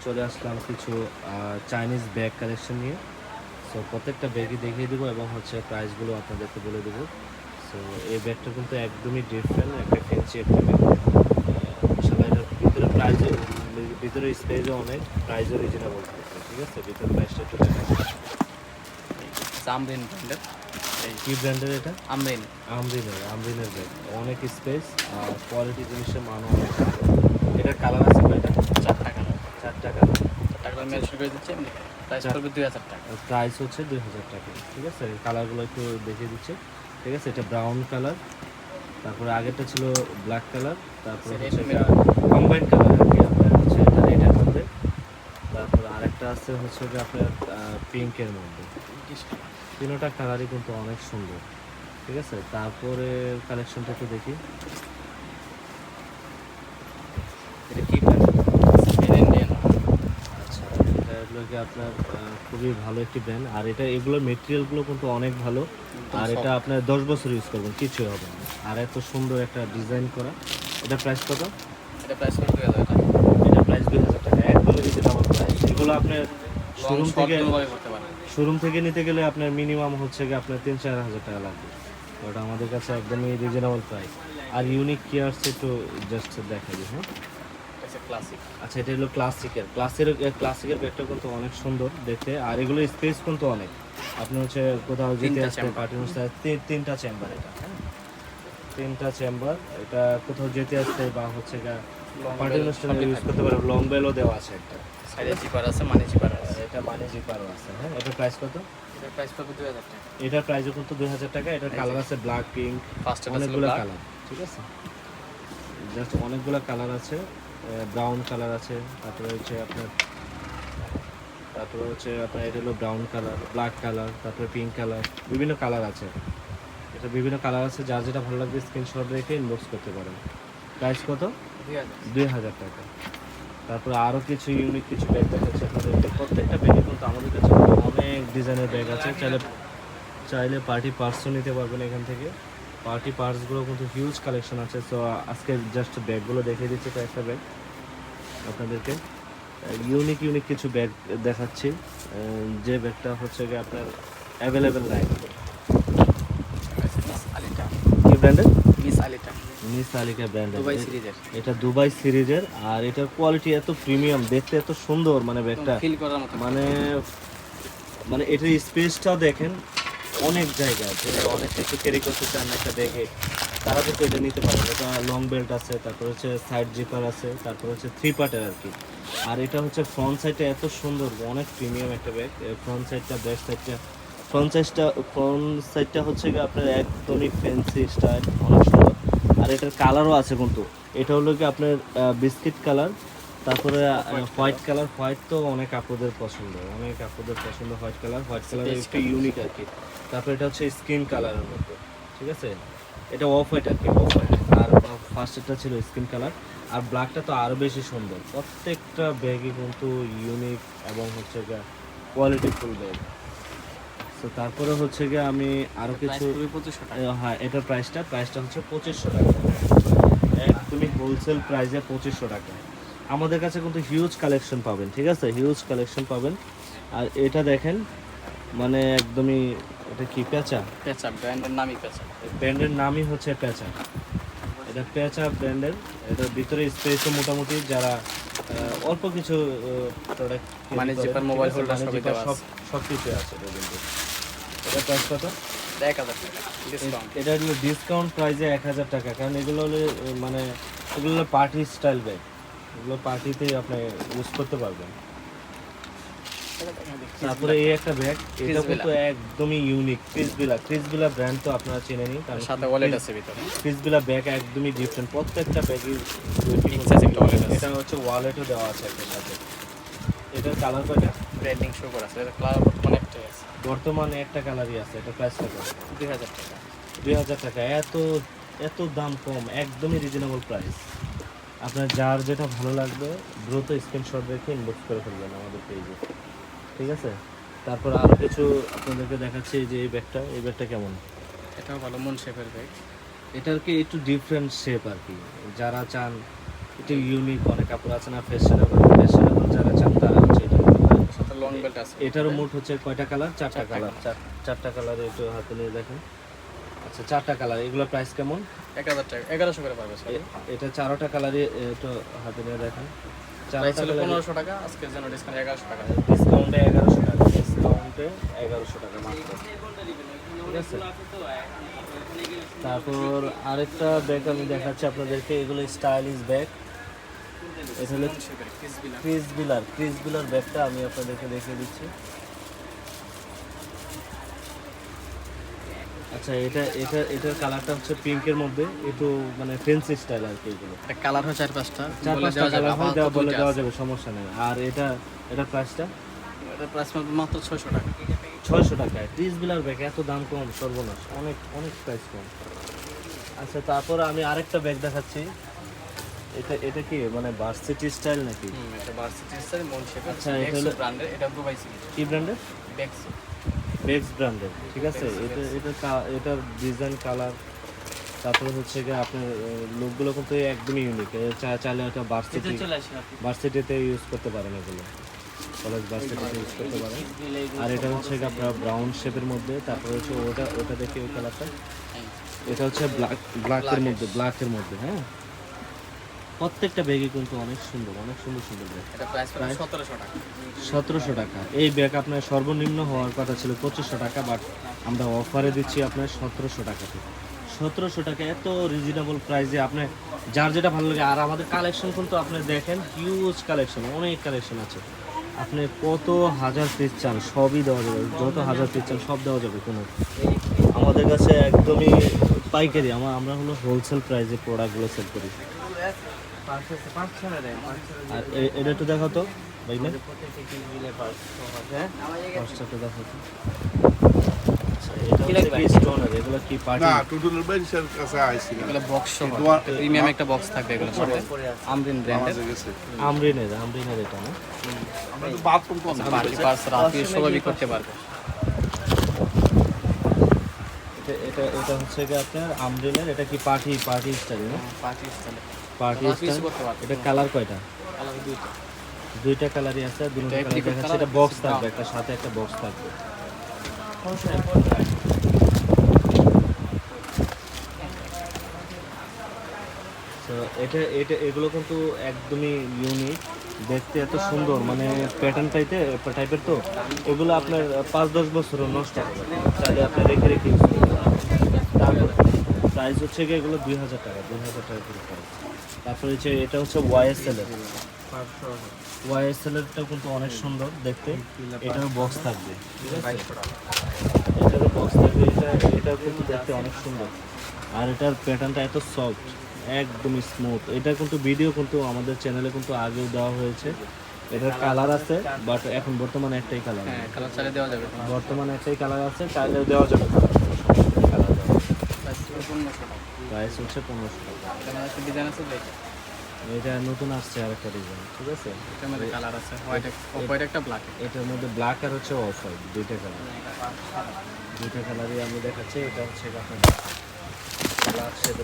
চলে আসলাম কিছু Chinese bag collection নিয়ে। সো প্রত্যেকটা ব্যাগই দেখিয়ে দেবো এবং হচ্ছে প্রাইসগুলো আপনাদেরকে বলে দেবো। সো এই ব্যাগটা কিন্তু একদমই ডিফারেন্ট, একটা ফ্যান্সি একটা ব্যাগ। ইনশাআল্লাহ এটার ভিতরে প্রাইসও, ভিতরে স্পেসও অনেক, প্রাইসও রিজনেবল থাকবে। ঠিক আছে, ভিতরে প্রাইসটা একটু দেখা যায়। আমরিন ব্র্যান্ডের। কি ব্র্যান্ডের এটা? আমরিন। আমরিনের ব্যাগ, অনেক স্পেস আর কোয়ালিটি জিনিসের মানও অনেক ভালো। এটার কালার আছে কয়টা? চারটা কালার। চারটা কালার। চারটা কালার মেনশন করে দিচ্ছি এমনি। প্রাইস পড়বে 2000 টাকা। প্রাইস হচ্ছে 2000 টাকা। ঠিক আছে, কালারগুলো একটু দেখিয়ে দিচ্ছে। ঠিক আছে, এটা ব্রাউন কালার, তারপরে আগেরটা ছিল ব্ল্যাক কালার, তারপরে হচ্ছে কম্বাইন্ড কালার আর কি, আপনার হচ্ছে এটা রেডের মধ্যে। তারপরে আরেকটা আছে হচ্ছে যে আপনার পিঙ্কের মধ্যে। তিনোটা কালারই কিন্তু অনেক সুন্দর। ঠিক আছে, তারপরে কালেকশনটা একটু দেখি। এটা কি ব্র্যান্ড? ইন্ডিয়ান। আচ্ছা, এটা হলো কি আপনার খুবই ভালো একটি ব্র্যান্ড। আর এটা এগুলোর মেটেরিয়ালগুলো কিন্তু অনেক ভালো। আর এটা আপনার 10 বছর ইউজ করবেন, কিছুই হবে না। আর এত সুন্দর একটা ডিজাইন করা। এটা প্রাইস কত? এটা প্রাইস পড়বে 2000 টাকা। এটা প্রাইস 2000 টাকা, একদমই রিজনেবল প্রাইস। এগুলো আপনার শোরুম থেকে নিতে গেলে আপনার মিনিমাম হচ্ছে কি আপনার 3-4 হাজার টাকা লাগবে। ওটা আমাদের কাছে একদমই রিজনেবল প্রাইস। আর ইউনিক কি আসছে একটু জাস্ট দেখাবি। হ্যাঁ, ক্লাসিক। আচ্ছা, এটা হলো ক্লাসিকের ব্যাগটা কিন্তু অনেক সুন্দর দেখতে। আর এগুলো স্পেস কিন্তু অনেক। আপনি হচ্ছে কোথাও যেতে আসতে পার্টি অনুষ্ঠানে তিনটা চেম্বার এটা। হ্যাঁ, তিনটা চেম্বার। এটা কোথাও যেতে আসতে বা হচ্ছে পার্টি অনুষ্ঠানে ইউজ করতে পারবে। লং বেলও দেওয়া আছে একটা। সাইডে জিপার আছে, মানি জিপার আছে। এটা মানে জিপারও আছে। হ্যাঁ, এটার প্রাইস কত? এটার প্রাইস পড়বে 2000 টাকা। এটার প্রাইসও কিন্তু 2000 টাকা। এটার কালার আছে ব্ল্যাক, পিঙ্ক, অনেকগুলো কালার। ঠিক আছে, জাস্ট অনেকগুলো কালার আছে। ব্রাউন কালার আছে, তারপরে হচ্ছে আপনার এটা হলো ব্রাউন কালার, ব্ল্যাক কালার, তারপরে পিঙ্ক কালার, বিভিন্ন কালার আছে। এটা বিভিন্ন কালার আছে, যার যেটা ভালো লাগবে স্ক্রিনশট রেখে ইনবক্স করতে পারেন। প্রাইস কত? 2000 টাকা। তারপরে আরও কিছু ইউনিক কিছু ব্যাগ দেখাচ্ছে আপনাদেরকে। প্রত্যেকটা ব্যাগে কিন্তু আমাদের কাছে অনেক ডিজাইনের ব্যাগ আছে। চাইলে পার্টি পার্সও নিতে পারবেন এখান থেকে। পার্টি পার্সগুলো কিন্তু হিউজ কালেকশন আছে। সো আজকে জাস্ট ব্যাগগুলো দেখিয়ে দিচ্ছি, কয়েকটা ব্যাগ আপনাদেরকে। ইউনিক কিছু ব্যাগ দেখাচ্ছি, যে ব্যাগটা হচ্ছে গিয়ে আপনার অ্যাভেলেবেল নাই। কি ব্র্যান্ডের? মিস আলিকা ব্র্যান্ডের, দুবাই সিরিজের। এটা দুবাই সিরিজের। আর এটার কোয়ালিটি এত প্রিমিয়াম, দেখতে এত সুন্দর, মানে ব্যাগটা ফিল করার মতো। মানে এটার স্পেসটাও দেখেন, অনেক জায়গা আছে। অনেক কিছু ক্যারি করতে চান একটা ব্যাগে, তারা কিন্তু এটা নিতে পারেন। এটা লং বেল্ট আছে, তারপর হচ্ছে সাইড জিপার আছে, তারপর হচ্ছে 3 পার্টের আর কি। আর এটা হচ্ছে ফ্রন্ট সাইডটা এত সুন্দর, অনেক প্রিমিয়াম একটা ব্যাগ। ফ্রন্ট সাইডটা, ফ্রন্ট সাইডটা হচ্ছে কি আপনার একদমই ফ্যান্সি স্টাইল, অনেক সুন্দর। আর এটার কালারও আছে কিন্তু। এটা হলো কি আপনার বিস্কিট কালার, তারপরে হোয়াইট কালার। হোয়াইট তো অনেক আপুদের পছন্দ, হোয়াইট কালার একটু ইউনিক আর কি। তারপরে এটা হচ্ছে স্কিন কালারের মধ্যে। ঠিক আছে, এটা অফ হোয়াইট আর কি, অফ হোয়াইট। আর ফার্স্টটা ছিল স্কিন কালার। আর ব্ল্যাকটা তো আরও বেশি সুন্দর। প্রত্যেকটা ব্যাগই কিন্তু ইউনিক এবং হচ্ছে গিয়ে কোয়ালিটিফুল ব্যাগ। তো তারপরে হচ্ছে গিয়ে আমি আরও কিছু, হ্যাঁ, এটার প্রাইসটা হচ্ছে 2500 টাকা। একদমই হোলসেল প্রাইসে 2500 টাকা। আমাদের কাছে কিন্তু হিউজ কালেকশন পাবেন। ঠিক আছে, হিউজ কালেকশন পাবেন। আর এটা দেখেন, মানে একদমই, এটা কি পেঁচা? ব্র্যান্ডের নামই হচ্ছে পেঁচা। এটা পেঁচা ব্র্যান্ডের। এটার ভিতরে স্পেসও মোটামুটি, যারা অল্প কিছু প্রোডাক্ট, মানে জিপার, মোবাইল হোল্ডার সব কিছু আছে এটার কিন্তু। এটা প্রাইস কত? 1000 টাকা ডিসকাউন্ট। এটা হলো ডিসকাউন্ট প্রাইসে 1000 টাকা। কারণ এগুলো হলে মানে এগুলো হলো পার্টি স্টাইল ব্যাগ, এগুলো পার্টিতে আপনি ইউজ করতে পারবেন। তারপরে এই একটা ব্যাগ, এটা কিন্তু একদমই ইউনিক। ক্রিসবিলা ব্র্যান্ড তো আপনারা চেনেনই, কারণ সাথে ওয়ালেট আছে ভিতরে। ক্রিসবিলা ব্যাগ একদমই ডিফারেন্ট, প্রত্যেকটা ব্যাগই। এটা হচ্ছে ওয়ালেটও দেওয়া আছে এর সাথে। এটার কালার কয়টা? ব্র্যান্ডিং শো করা আছে। এটা কালার অনেকটাই আছে। বর্তমানে একটা কালারই আছে। এটা প্রাইস কত? 2000 টাকা। 2000 টাকা। এত দাম কম, একদমই রিজনেবল প্রাইস। আপনার যার যেটা ভালো লাগবে দ্রুত স্ক্রিনশট রেখে ইনবক্স করে ফেলবেন আমাদের পেজে। ঠিক আছে, তারপর আরও কিছু আপনাদেরকে দেখাচ্ছি। যে এই ব্যাগটা কেমন? এটাও ভালো, মন শেপের ব্যাগ। এটার কি একটু ডিফারেন্ট শেপ আর কি। যারা চান একটু ইউনিক অনেক কাপড় আছে না, ফ্যাশনেবল যারা চান তারা হচ্ছে এটা নিতে পারেন। সাথে লং বেল্ট আছে। এটারও মোট হচ্ছে কয়টা কালার? চারটা চারটা কালার। চারটা কালার একটু হাতে নিয়ে দেখেন। আচ্ছা, চারটা কালার। এগুলোর প্রাইস কেমন? 1000 টাকা, 1100 করে পারবে স্যার। এটা চারোটা কালারই একটু হাতে নিয়ে দেখেন। প্রাইস চারোটা ছিল কালার 1500 টাকা, আজকে যেন ডিসকাউন্ট 1100 টাকা। ডিসকাউন্টে 1100 টাকা, ডিসকাউন্টে 1100 টাকা মাত্র। ঠিক আছে। তারপর আরেকটা ব্যাগ আমি দেখাচ্ছি আপনাদেরকে, এগুলো স্টাইলিশ ব্যাগ। এটা হলো ক্রিস বিলার ব্যাগটা আমি আপনাদেরকে দেখিয়ে দিচ্ছি। আচ্ছা, এটার কালারটা হচ্ছে পিঙ্কের মধ্যে, একটু মানে ফ্যান্সি স্টাইল আর কি। এগুলো এটা কালার হয় 4-5টা, চার বলে পাঁচটা দেওয়া যাবে, কালার হয়, আপাতত বলে দুইটা দেওয়া আছে। যাবে, সমস্যা নেই। আর এটার প্রাইসটা এটা প্রাইস মাত্র 600 টাকা। 600 টাকায় ক্রিস বিলার ব্যাগ, এত দাম কম, সর্বনাশ, অনেক অনেক প্রাইস কম। আচ্ছা, তারপর আমি আরেকটা ব্যাগ দেখাচ্ছি। এটা কি মানে ভার্সিটি স্টাইল নাকি? এটা ভার্সিটি স্টাইল মন শেপ। আচ্ছা, এটা হলো ব্র্যান্ডের, এটা দুবাই সিল। কি ব্র্যান্ডের? বেক্স। বেক্স ব্র্যান্ডের। ঠিক আছে। এটার ডিজাইন, কালার, তারপরে হচ্ছে গিয়ে আপনার লুকগুলো কিন্তু একদমই ইউনিক। চাইলে এটা ভার্সিটিতে ইউজ করতে পারেন, এগুলো কলেজ ভার্সিটিতে ইউজ করতে পারেন। আর এটা হচ্ছে গিয়ে আপনার ব্রাউন শেপের মধ্যে। তারপরে হচ্ছে ওটা দেখি ওই কালারটা, এটা হচ্ছে ব্ল্যাকের মধ্যে। হ্যাঁ, প্রত্যেকটা ব্যাগই কিন্তু অনেক সুন্দর ব্যাগ। এটা প্রাইস প্রায় 1700 টাকা। 1700 টাকা। এই ব্যাগ আপনার সর্বনিম্ন হওয়ার কথা ছিল 2500 টাকা, বাট আমরা অফারে দিচ্ছি আপনার 1700 টাকাতে। 1700 টাকা, এত রিজনেবল প্রাইসে আপনি যার যেটা ভালো লাগে। আর আমাদের কালেকশন কিন্তু আপনি দেখেন, হিউজ কালেকশন, অনেক কালেকশন আছে। আপনি কত হাজার পিস চান সবই দেওয়া যাবে, যত হাজার পিস চান সব দেওয়া যাবে। কোনো আমাদের কাছে একদমই পাইকারি, আমরা হলো হোলসেল প্রাইসে প্রোডাক্টগুলো সেল করি। আর এটা একটু দেখাও তো ভাই, না পাঁচটা তো দেখাও তো। আচ্ছা, এটা হচ্ছে কি স্টোনের, এগুলো কি পার্টি? না, টুটুলের বেঞ্চের কাছে আইছিলাম। এগুলো বক্স সহ তোমার- প্রিমিয়াম একটা বক্স থাকবে এগুলোর সাথে। আমরিন ব্র্যান্ডের। আমাদের কাছে। আমরিনের এটা না? আমরা তো বাথরুম কোন পার্টি পার্স রাফি সবাই করতে পারবে। এটা হচ্ছে কি আপনার আমরিনের। এটা কি পার্টি স্টাইল না? পার্টি স্টাইলে। Party Rafi style. করতে পারবে। এটা কালার কয়টা? কালার দুইটা। দুইটা কালারই আছে। দুটো এটা কালার একটি দেখাচ্ছে। colour, এটা বক্স একটি থাকবে, brown। একটা সাথে একটা বক্স থাকবে। তো এগুলো কিন্তু একদমই ইউনিক, দেখতে এত সুন্দর, মানে প্যাটার্ন টাইপের। তো এগুলো আপনার 5-10 বছরও নষ্ট হবে না, চাইলে আপনি রেখে ইউজ করতে পারেন। তারপর প্রাইস হচ্ছে গিয়ে এগুলো 2000 টাকা করে প্রাইস। তারপরে হচ্ছে এটা হচ্ছে ওয়াইএসএলেরটাও কিন্তু অনেক সুন্দর দেখতে। এটারও বক্স থাকবে, ঠিক আছে? এটারও বক্স থাকবে। এটাও কিন্তু দেখতে অনেক সুন্দর। আর এটার প্যাটার্নটা এত সফট, একদমই স্মুথ। এটা কিন্তু ভিডিও কিন্তু আমাদের চ্যানেলে কিন্তু আগেও দেওয়া হয়েছে। এটার কালার আছে, বাট এখন বর্তমানে একটাই কালার। হ্যাঁ, কালার চাইলে দেওয়া যাবে। বর্তমানে একটাই কালার আছে, চাইলেও দেওয়া যাবে। কালার প্রাইস ছিল 1500 টাকা। প্রাইস হচ্ছে 1500 টাকা। এখানে একটা ডিজাইন আছে দেখে। এটা নতুন আসছে আরেকটা ডিজাইন, ঠিক আছে? এটার মধ্যে কালার আছে, হোয়াইট একটা ব্ল্যাক। এটার মধ্যে ব্ল্যাক আর হচ্ছে অফ হোয়াইট, দুইটা কালারই আমি দেখাচ্ছি। এটা হচ্ছে আপনার ব্ল্যাক শেপের